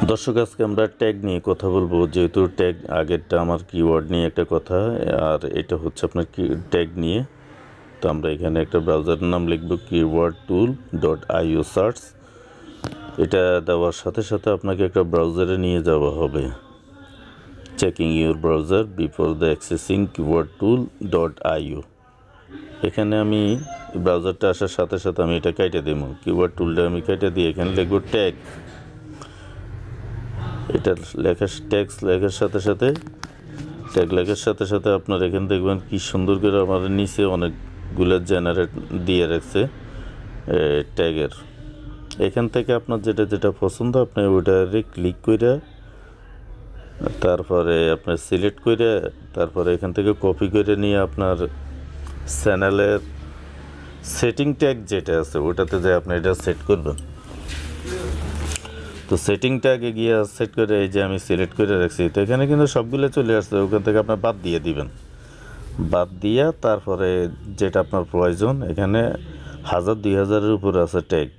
দর্শক আজকে আমরা ট্যাগ নিয়ে কথা বলবো যেহেতু ট্যাগ আগেরটা আমার কিওয়ার্ড নিয়ে একটা কথা আর এটা হচ্ছে আপনার কি ট্যাগ নিয়ে তো আমরা এখানে একটা ব্রাউজারের নাম লিখব keywordtool.io সার্চ এটা দেওয়ার সাথে সাথে আপনাকে একটা ব্রাউজারে নিয়ে যাওয়া হবে checking your browser before the accessing keywordtool.io এখানে আমি ব্রাউজারটা আসার সাথে সাথে আমি এটা কেটে দেব কিওয়ার্ড টুলটা আমি কেটে দিয়ে এখানে লিখব ট্যাগ এটা লেখার ট্যাগ লেখার সাথে সাথে ট্যাগ লেখার সাথে সাথে আপনার এখানে দেখবেন কি সুন্দর করে আমার নিচে অনেকগুলো জেনারেট দিয়ে রাখছে ট্যাগের এখান থেকে আপনার যেটা যেটা পছন্দ আপনি ওইটারে ক্লিক করে তারপরে আপনার সিলেক্ট করে তারপরে এখান থেকে কপি করে নিয়ে আপনার চ্যানেলের সেটিং ট্যাগ যেটা আছে ওটাতে যে আপনি এটা সেট করবেন তো সেটিং ট্যাগে গিয়ে সেট করে এই যে আমি সিলেক্ট করে রাখছি তো এখানে কিন্তু সবগুলো চলে আসছে ওখান থেকে আপনার বাদ দিয়ে দিবেন বাদ দিয়া তারপরে যেটা আপনার প্রয়োজন এখানে 1000-2000-এর উপরে আছে ট্যাগ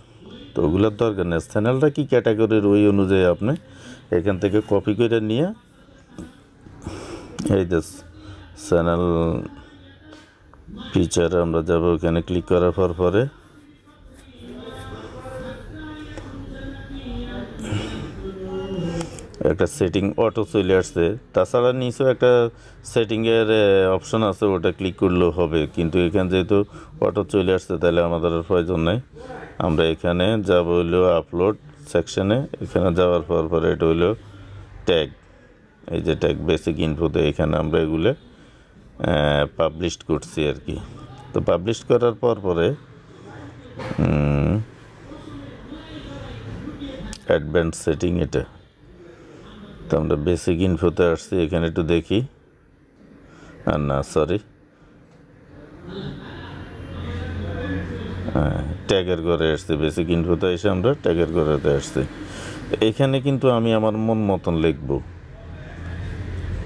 তো ওগুলোর দরকার নেই চ্যানেলটা কি ক্যাটাগরির ওই অনুযায়ী আপনি এখান থেকে কপি করে নিয়ে এই যে চ্যানেল ফিচার আমরা যাব ওখানে ক্লিক করার পরে একটা সেটিং অটো চলে আসছে তাছাড়া নিচেও একটা সেটিংয়ের অপশন আছে ওটা ক্লিক করলেও হবে কিন্তু এখানে যেহেতু অটো চলে আসছে তাহলে আমাদের প্রয়োজন নেই আমরা এখানে যাব হইলো আপলোড সেকশনে এখানে যাওয়ার পরে এটা হইলো ট্যাগ এই যে ট্যাগ বেসিক ইনফোতে এখানে আমরা এগুলো পাবলিশ করছি আর কি তো পাবলিশ করার পরে অ্যাডভান্স সেটিং এটা তো আমরা বেসিক ইনফোতে আসছি এখানে একটু দেখি আর না সরি ট্যাগের ঘরে আসছি বেসিক ইনফোতে এসে আমরা ট্যাগের ঘরেতে আসছি এখানে কিন্তু আমি আমার মন মতন লিখব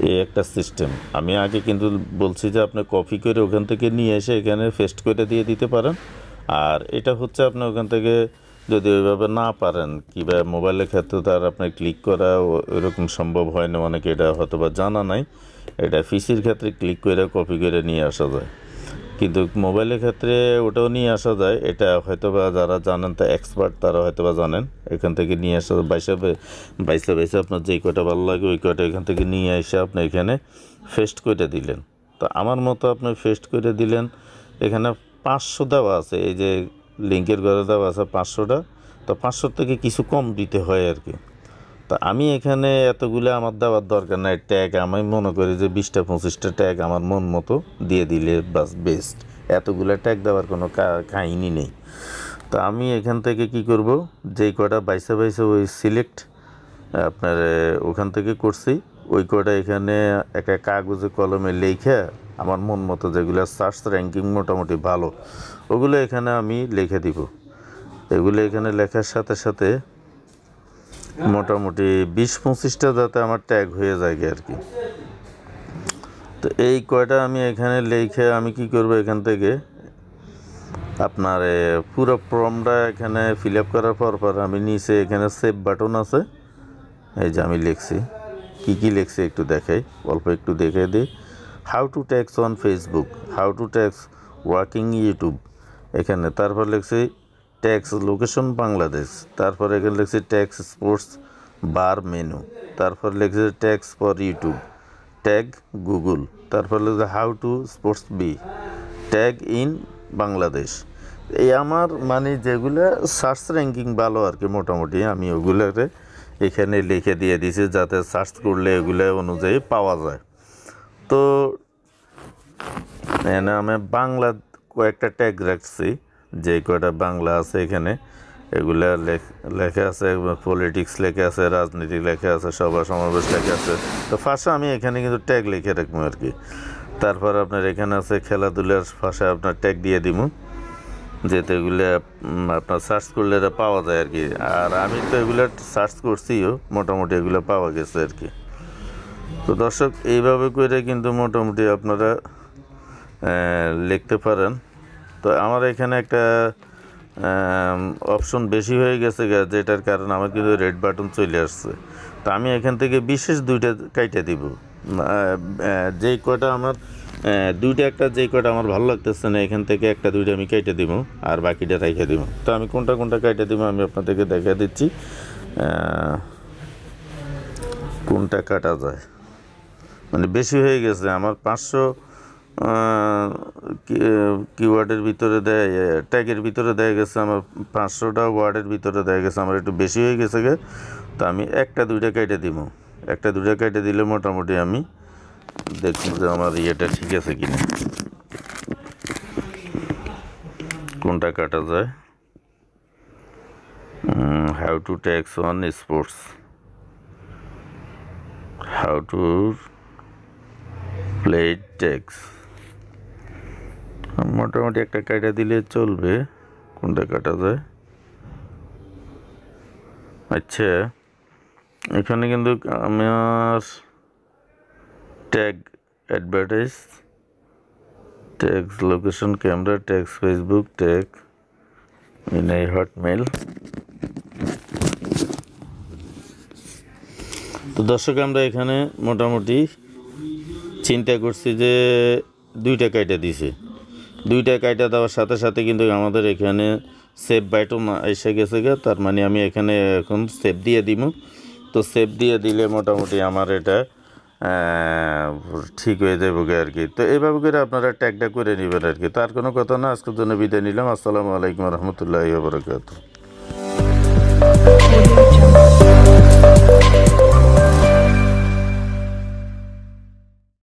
এই একটা সিস্টেম আমি আগে কিন্তু বলছি যে আপনি কপি করে ওখান থেকে নিয়ে এসে এখানে পেস্ট করে দিয়ে দিতে পারেন আর এটা হচ্ছে আপনি ওখান থেকে যদি ওইভাবে না পারেন কিংবা মোবাইলের ক্ষেত্রে তার আপনার ক্লিক করা ওইরকম সম্ভব হয় না অনেকে এটা হয়তো বা জানা নাই এটা পিসির ক্ষেত্রে ক্লিক করে কপি করে নিয়ে আসা যায় কিন্তু মোবাইলের ক্ষেত্রে ওটাও নিয়ে আসা যায় এটা হয়তো বা যারা জানেন তা এক্সপার্ট তারা হয়তো বা জানেন এখান থেকে নিয়ে আসা বাইসে আপনার যেই কয়টা ভালো লাগে ওই কয়টা এখান থেকে নিয়ে এসে আপনি এখানে পেস্ট করে দিলেন তো আমার মতো আপনি পেস্ট করে দিলেন এখানে 500 দেওয়া আছে এই যে লিঙ্কের ঘরে দেওয়া আছে 500টা তো 500 থেকে কিছু কম দিতে হয় আর কি তো আমি এখানে এতগুলো আমার দেওয়ার দরকার নাই ট্যাগ আমি মনে করি যে 20টা-25টা ট্যাগ আমার মন মতো দিয়ে দিলে বাস বেস্ট এতগুলো ট্যাগ দেওয়ার কোনো কাহিনী নেই তো আমি এখান থেকে কি করব যেই কয়টা বাইসে ওই সিলেক্ট আপনার ওখান থেকে করছি ওই কয়টা এখানে একটা কাগজে কলমে লিখে আমার মন মতো যেগুলো সার্চ র্যাঙ্কিং মোটামুটি ভালো ওগুলো এখানে আমি লিখে দিব এগুলো এখানে লেখার সাথে সাথে মোটামুটি 20-25টা যাতে আমার ট্যাগ হয়ে যায় আর কি তো এই কয়টা আমি এখানে লিখে আমি কি করব এখান থেকে আপনার পুরো ফর্মটা এখানে ফিল আপ করার পর আমি নিচে এখানে সেভ বাটন আছে এই যে আমি লিখছি কি লিখছি একটু দেখাই অল্প একটু দেখে দিই how to tax on Facebook how to tax working YouTube এখানে তারপর লিখছি ট্যাক্স লোকেশন বাংলাদেশ তারপর এখানে লিখছি ট্যাক্স স্পোর্টস বার মেনু তারপর লিখছি tags for YouTube tag Google তারপর লিখছি how to sports B tag in Bangladesh এই আমার মানে যেগুলো সার্চ র্যাঙ্কিং ভালো আর কি মোটামুটি আমি ওগুলোকে এখানে লিখে দিয়ে দিয়েছি যাতে সার্চ করলে এগুলো অনুযায়ী পাওয়া যায় তো এখানে আমি বাংলা কয়েকটা ট্যাগ রাখছি যে কয়টা বাংলা আছে এখানে এগুলা লেখা আছে পলিটিক্স লেখা আছে রাজনীতি লেখা আছে সভা সমাবেশ লেখা আছে তো ফার্স্টে আমি এখানে কিন্তু ট্যাগ লিখে রাখবো আর কি তারপর আপনার এখানে আছে খেলাধুলার ভাষায় আপনার ট্যাগ দিয়ে দিব যেতে এগুলো আপনার সার্চ করলে এটা পাওয়া যায় আর কি আর আমি তো এগুলো সার্চ করছিও মোটামুটি এগুলো পাওয়া গেছে আর কি তো দর্শক এইভাবে করে কিন্তু মোটামুটি আপনারা লিখতে পারেন তো আমার এখানে একটা অপশন বেশি হয়ে গেছে যেটার কারণে আমার কিন্তু রেড বাটন চলে আসছে। তো আমি এখান থেকে বিশেষ দুইটা কাইটে দিব, যেই কয়টা আমার দুইটা একটা যেই কয়টা আমার ভালো লাগতেছে না এখান থেকে একটা দুইটা আমি কেটে দিব আর বাকিটা রেখে দিব। তো আমি কোনটা কোনটা কেটে দিব আমি আপনাদেরকে দেখা দিচ্ছি কোনটা কাটা যায়। মানে বেশি হয়ে গেছে আমার 500 কিওয়ার্ডের ভিতরে দেয়, ট্যাগের ভিতরে দেয়া গেছে আমার 500টা ওয়ার্ডের ভিতরে দেয়া গেছে আমার একটু বেশি হয়ে গেছে তো আমি একটা দুইটা কেটে দিব। একটা দুইটা কেটে দিলে মোটামুটি আমি দেখব যে আমার ইয়েটা ঠিক আছে কিনা, কোনটা কাটা যায়। How to tax on sports, how to play tax, মোটামুটি একটা কাটা দিলে চলবে। কোনটা কাটা যায়? আচ্ছা, এখানে কিন্তু আমার tag advertise, tax location, camera, tax Facebook, tag in এই হটমেল। তো দর্শক আমরা এখানে মোটামুটি চিন্তা করছি যে দুইটা কাইটা দিছে, দুইটা কাইটা দেওয়ার সাথে সাথে কিন্তু আমাদের এখানে সেভ বাটন এসে গেছে তার মানে আমি এখানে এখন সেভ দিয়ে দিব। তো সেভ দিয়ে দিলে মোটামুটি আমার এটা ঠিক হয়ে যাবে আর কি। তো এইভাবে করে আপনারা ট্যাগটা করে নেবেন আর কি। তার কোনো কথা না, আজকের জন্য বিদায় নিলাম। আসসালামু আলাইকুম রহমতুল্লাহি ওয়া বারাকাতুহু।